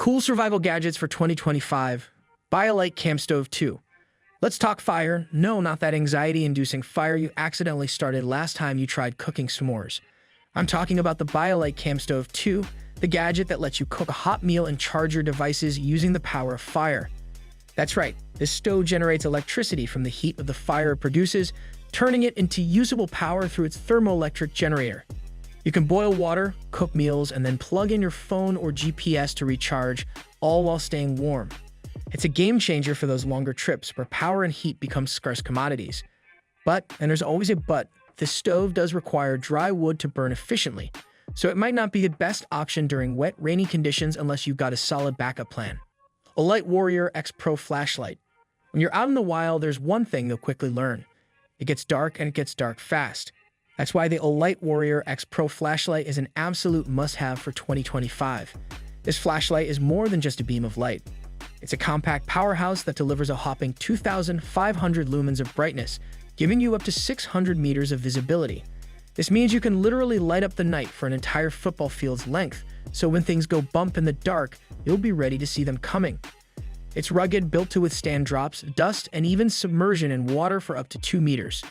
Cool survival gadgets for 2025. BioLite CampStove 2. Let's talk fire. No, not that anxiety-inducing fire you accidentally started last time you tried cooking s'mores. I'm talking about the BioLite CampStove 2, the gadget that lets you cook a hot meal and charge your devices using the power of fire. That's right, this stove generates electricity from the heat of the fire it produces, turning it into usable power through its thermoelectric generator. You can boil water, cook meals, and then plug in your phone or GPS to recharge, all while staying warm. It's a game changer for those longer trips where power and heat become scarce commodities. But, and there's always a but, this stove does require dry wood to burn efficiently, so it might not be the best option during wet, rainy conditions unless you've got a solid backup plan. Olight Warrior XPro Flashlight. When you're out in the wild, there's one thing you'll quickly learn. It gets dark, and it gets dark fast. That's why the Olight Warrior XPro Flashlight is an absolute must-have for 2025. This flashlight is more than just a beam of light. It's a compact powerhouse that delivers a hopping 2,500 lumens of brightness, giving you up to 600 meters of visibility. This means you can literally light up the night for an entire football field's length, so when things go bump in the dark, you'll be ready to see them coming. It's rugged, built to withstand drops, dust, and even submersion in water for up to 2 meters.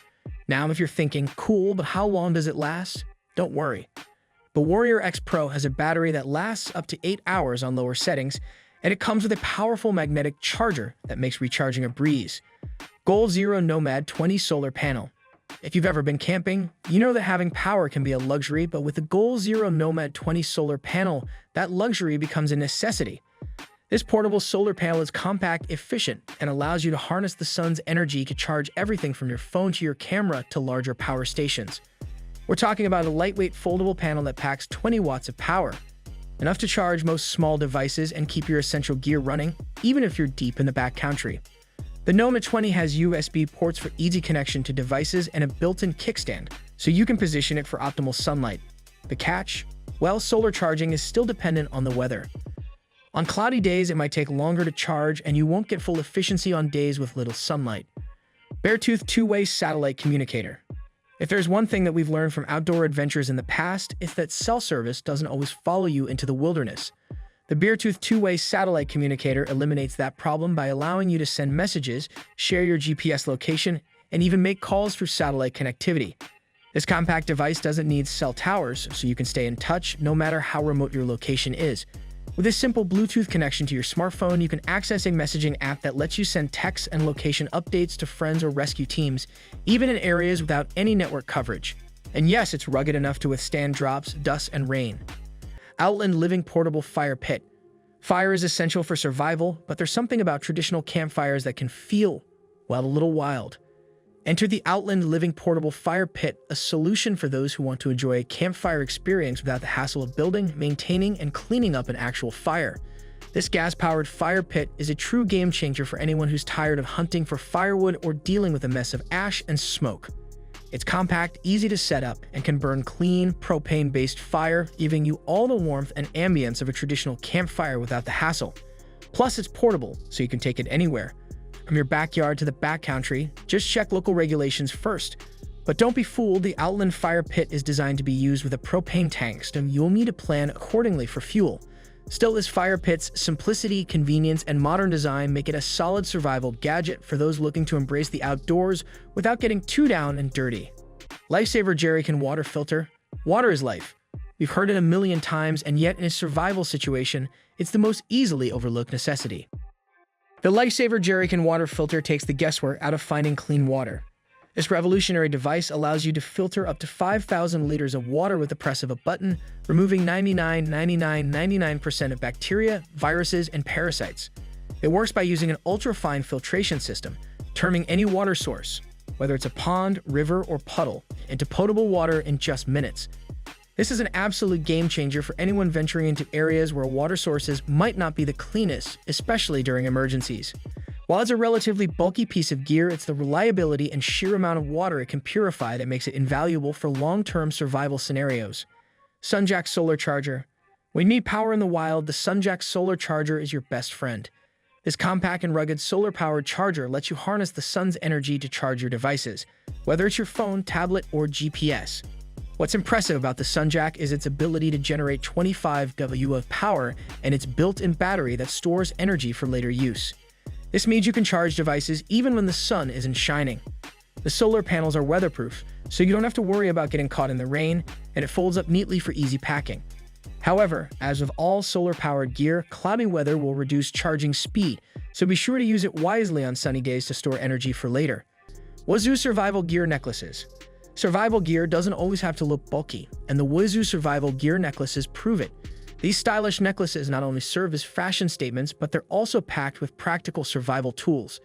Now, if you're thinking, cool, but how long does it last? Don't worry. The Warrior X Pro has a battery that lasts up to 8 hours on lower settings, and it comes with a powerful magnetic charger that makes recharging a breeze. GoZero Nomad 20 solar panel. If you've ever been camping, you know that having power can be a luxury, but with the GoZero Nomad 20 solar panel, that luxury becomes a necessity. This portable solar panel is compact, efficient, and allows you to harness the sun's energy to charge everything from your phone to your camera to larger power stations. We're talking about a lightweight foldable panel that packs 20 watts of power, enough to charge most small devices and keep your essential gear running, even if you're deep in the backcountry. The Nomad 20 has USB ports for easy connection to devices and a built-in kickstand, so you can position it for optimal sunlight. The catch? Well, solar charging is still dependent on the weather. On cloudy days, it might take longer to charge, and you won't get full efficiency on days with little sunlight. Beartooth TwoWay satellite communicator. If there's one thing that we've learned from outdoor adventures in the past, it's that cell service doesn't always follow you into the wilderness. The Beartooth TwoWay satellite communicator eliminates that problem by allowing you to send messages, share your GPS location, and even make calls through satellite connectivity. This compact device doesn't need cell towers, so you can stay in touch no matter how remote your location is. With this simple Bluetooth connection to your smartphone, you can access a messaging app that lets you send texts and location updates to friends or rescue teams, even in areas without any network coverage. And yes, it's rugged enough to withstand drops, dust, and rain. Outland Living Portable Fire Pit. Fire is essential for survival, but there's something about traditional campfires that can feel, well, a little wild. Enter the Outland Living Portable Fire Pit, a solution for those who want to enjoy a campfire experience without the hassle of building, maintaining, and cleaning up an actual fire. This gas-powered fire pit is a true game changer for anyone who's tired of hunting for firewood or dealing with a mess of ash and smoke. It's compact, easy to set up, and can burn clean, propane-based fire, giving you all the warmth and ambience of a traditional campfire without the hassle. Plus, it's portable, so you can take it anywhere. From your backyard to the backcountry, just check local regulations first. But don't be fooled, the Outland Fire Pit is designed to be used with a propane tank, so you'll need to plan accordingly for fuel. Still, this fire pit's simplicity, convenience, and modern design make it a solid survival gadget for those looking to embrace the outdoors without getting too down and dirty. LifeSaver Jerrycan Water Filter. Water is life. We've heard it a million times, and yet in a survival situation, it's the most easily overlooked necessity. The LifeSaver Jerrycan water filter takes the guesswork out of finding clean water. This revolutionary device allows you to filter up to 5,000 liters of water with the press of a button, removing 99% of bacteria, viruses, and parasites. It works by using an ultra-fine filtration system, turning any water source, whether it's a pond, river, or puddle, into potable water in just minutes. This is an absolute game changer for anyone venturing into areas where water sources might not be the cleanest, especially during emergencies. While it's a relatively bulky piece of gear, it's the reliability and sheer amount of water it can purify that makes it invaluable for long-term survival scenarios. SunJack Solar Charger. When you need power in the wild, the SunJack Solar Charger is your best friend. This compact and rugged solar-powered charger lets you harness the sun's energy to charge your devices, whether it's your phone, tablet, or GPS. What's impressive about the SunJack is its ability to generate 25 W of power and its built-in battery that stores energy for later use. This means you can charge devices even when the sun isn't shining. The solar panels are weatherproof, so you don't have to worry about getting caught in the rain, and it folds up neatly for easy packing. However, as with all solar-powered gear, cloudy weather will reduce charging speed, so be sure to use it wisely on sunny days to store energy for later. Wazoo Survival Gear Necklaces. Survival gear doesn't always have to look bulky, and the Wazoo Survival Gear Necklaces prove it. These stylish necklaces not only serve as fashion statements, but they're also packed with practical survival tools.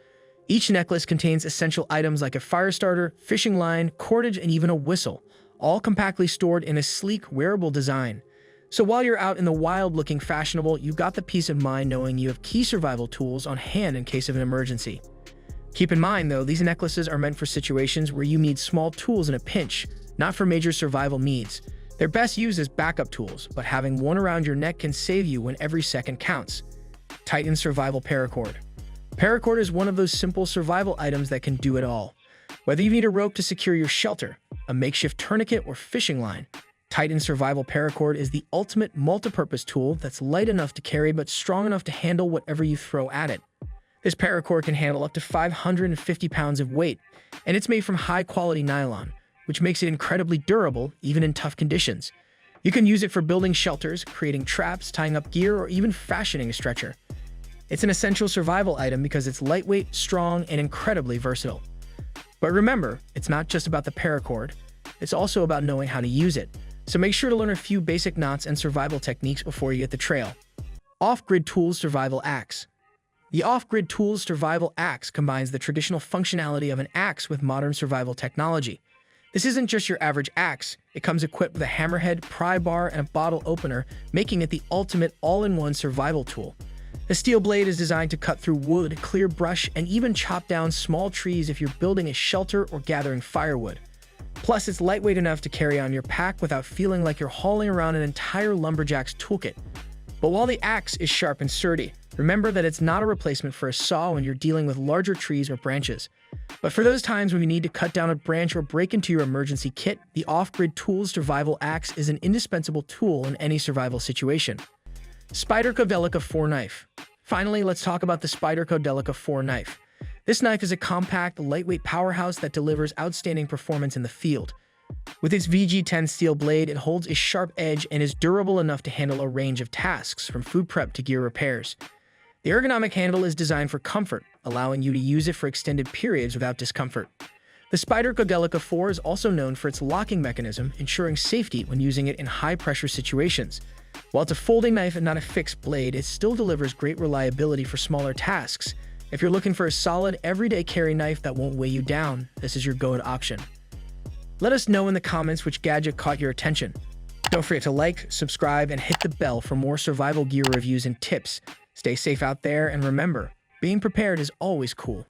Each necklace contains essential items like a fire starter, fishing line, cordage, and even a whistle, all compactly stored in a sleek, wearable design. So while you're out in the wild looking fashionable, you've got the peace of mind knowing you have key survival tools on hand in case of an emergency. Keep in mind, though, these necklaces are meant for situations where you need small tools in a pinch, not for major survival needs. They're best used as backup tools, but having one around your neck can save you when every second counts. Titan Survival Paracord. Paracord is one of those simple survival items that can do it all. Whether you need a rope to secure your shelter, a makeshift tourniquet, or fishing line, Titan Survival Paracord is the ultimate multi-purpose tool that's light enough to carry but strong enough to handle whatever you throw at it. This paracord can handle up to 550 pounds of weight, and it's made from high-quality nylon, which makes it incredibly durable even in tough conditions. You can use it for building shelters, creating traps, tying up gear, or even fashioning a stretcher. It's an essential survival item because it's lightweight, strong, and incredibly versatile. But remember, it's not just about the paracord, it's also about knowing how to use it. So make sure to learn a few basic knots and survival techniques before you hit the trail. Offgrid Tools Survival Axe. The Offgrid Tools Survival Axe combines the traditional functionality of an axe with modern survival technology. This isn't just your average axe, it comes equipped with a hammerhead, pry bar, and a bottle opener, making it the ultimate all-in-one survival tool. The steel blade is designed to cut through wood, clear brush, and even chop down small trees if you're building a shelter or gathering firewood. Plus, it's lightweight enough to carry on your pack without feeling like you're hauling around an entire lumberjack's toolkit. But while the axe is sharp and sturdy, remember that it's not a replacement for a saw when you're dealing with larger trees or branches. But for those times when you need to cut down a branch or break into your emergency kit, the Offgrid Tools Survival Axe is an indispensable tool in any survival situation. Spydercoelica 4 Knife. Finally, let's talk about the Spydercoelica 4 Knife. This knife is a compact, lightweight powerhouse that delivers outstanding performance in the field. With its VG10 steel blade, it holds a sharp edge and is durable enough to handle a range of tasks, from food prep to gear repairs. The ergonomic handle is designed for comfort, allowing you to use it for extended periods without discomfort. The Spydercoelica 4 is also known for its locking mechanism, ensuring safety when using it in high-pressure situations. While it's a folding knife and not a fixed blade, it still delivers great reliability for smaller tasks. If you're looking for a solid, everyday carry knife that won't weigh you down, this is your go-to option. Let us know in the comments which gadget caught your attention. Don't forget to like, subscribe, and hit the bell for more survival gear reviews and tips. Stay safe out there, and remember, being prepared is always cool.